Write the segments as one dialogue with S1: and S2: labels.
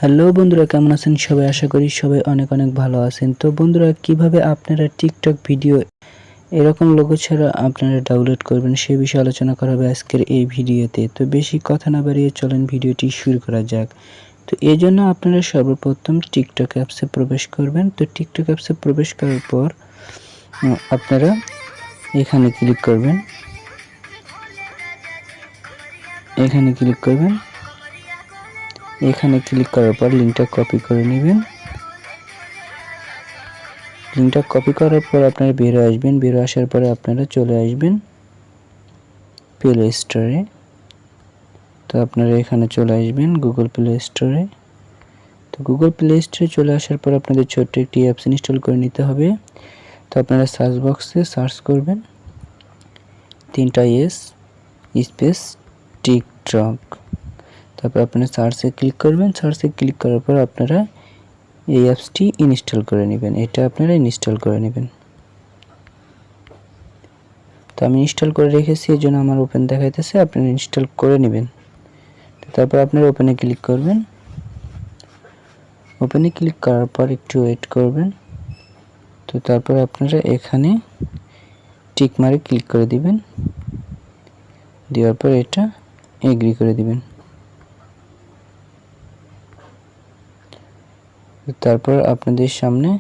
S1: Hello বন্ধুরা, কেমন আছেন সবাই? আশা করি সবাই অনেক অনেক ভালো আছেন। তো বন্ধুরা, কিভাবে আপনারা টিকটক ভিডিও এরকম লোগো ছাড়া আপনারা ডাউনলোড করবেন সে বিষয়ে আলোচনা করা হবে আজকের এই ভিডিওতে। তো বেশি কথা না বাড়িয়ে চলেন ভিডিওটি শুরু করা যাক। তো এই জন্য আপনারা সর্বপ্রথম টিকটক অ্যাপসে প্রবেশ করবেন। তো টিকটক অ্যাপসে প্রবেশ করার পর আপনারা এখানে ক্লিক করবেন। এখানে ক্লিক করার পর লিঙ্কটা কপি করে নেবেন। লিঙ্কটা কপি করার পর আপনারা বের আসবেন। বের আসার পরে আপনারা চলে আসবেন প্লে স্টোরে। তো আপনারা এখানে চলে আসবেন গুগল প্লে স্টোরে। তো গুগল প্লে স্টোরে চলে আসার পর আপনাদের ছোট্ট একটি অ্যাপস ইনস্টল করে নিতে হবে। তো আপনারা সার্চ বক্সে সার্চ করবেন 3টা এস স্পেস টিকটক। তারপর আপনারা সার্চে ক্লিক করবেন। সার্চে ক্লিক করার পর আপনারা এই অ্যাপসটি ইনস্টল করে নেবেন। এটা আপনারা ইনস্টল করে নেবেন। তো আমি ইনস্টল করে রেখেছি, এই জন্য আমার ওপেন দেখাইতেছে, আপনারা ইনস্টল করে নেবেন। তারপর আপনারা ওপেনে ক্লিক করবেন। ওপেনে ক্লিক করার পর একটু ওয়েট করবেন। তো তারপর আপনারা এখানে টিক মারে ক্লিক করে দিবেন। দেওয়ার পর এটা এগ্রি করে দিবেন। তারপর আপনাদের সামনে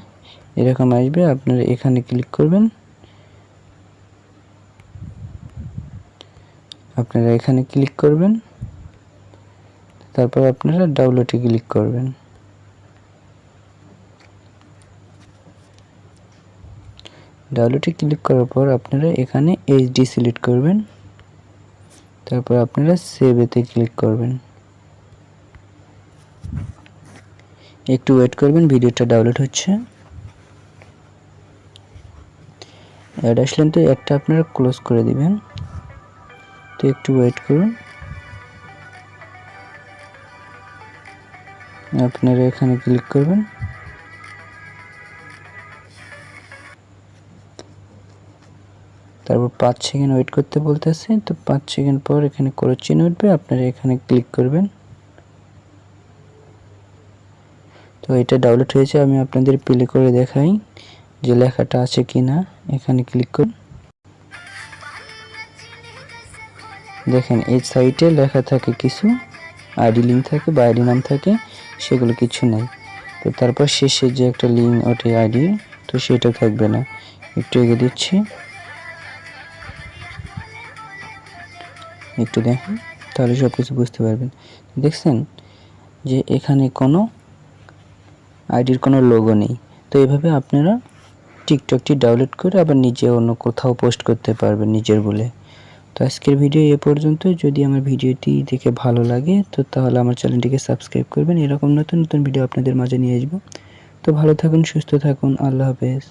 S1: এরকম আসবে, আপনারা এখানে ক্লিক করবেন। তারপর আপনারা ডাউনলোডে ক্লিক করবেন। ডাউনলোডে ক্লিক করার পর আপনারা এখানে এইচডি সিলেক্ট করবেন। তারপর আপনারা সেভ এতে ক্লিক করবেন। একটু ওয়েট করবেন, ভিডিওটা ডাউনলোড হচ্ছে। অ্যাড আসলেন তো একটা আপনারা ক্লোজ করে দিবেন। তো একটু ওয়েট করুন। আপনারা এখানে ক্লিক করবেন। তারপর 5 সেকেন্ড ওয়েট করতে বলতেছে। তো 5 সেকেন্ড পর এখানে ক্রস চিহ্ন উঠবে, আপনারা এখানে ক্লিক করবেন। তো এটা ডাউনলোড হয়েছে, আমি আপনাদের প্লে করে দেখাই যে লেখাটা আছে কিনা। এখানে ক্লিক করুন। দেখেন এই সাইটে লেখা থাকে কিছু, আইডি লিঙ্ক থাকে বা আইডি নাম থাকে, সেগুলো কিছু নাই। তো তারপর শেষে যে একটা লিঙ্ক ওঠে আইডি, তো সেটা থাকবে না। একটু এগিয়ে দিচ্ছি, একটু দেখেন, তাহলে সব কিছু বুঝতে পারবেন। দেখছেন যে এখানে কোনো আইডির কোনো লোগো নেই। তো এইভাবে আপনারা টিকটকটি ডাউনলোড করে আবার নিজে অন্য কোথাও পোস্ট করতে পারবেন নিজের বলে। তো আজকের ভিডিও এ পর্যন্ত। যদি আমার ভিডিওটি দেখে ভালো লাগে তো তাহলে আমার চ্যানেলটিকে সাবস্ক্রাইব করবেন। এরকম নতুন নতুন ভিডিও আপনাদের মাঝে নিয়ে আসবো। তো ভালো থাকুন, সুস্থ থাকুন, আল্লাহ হাফেজ।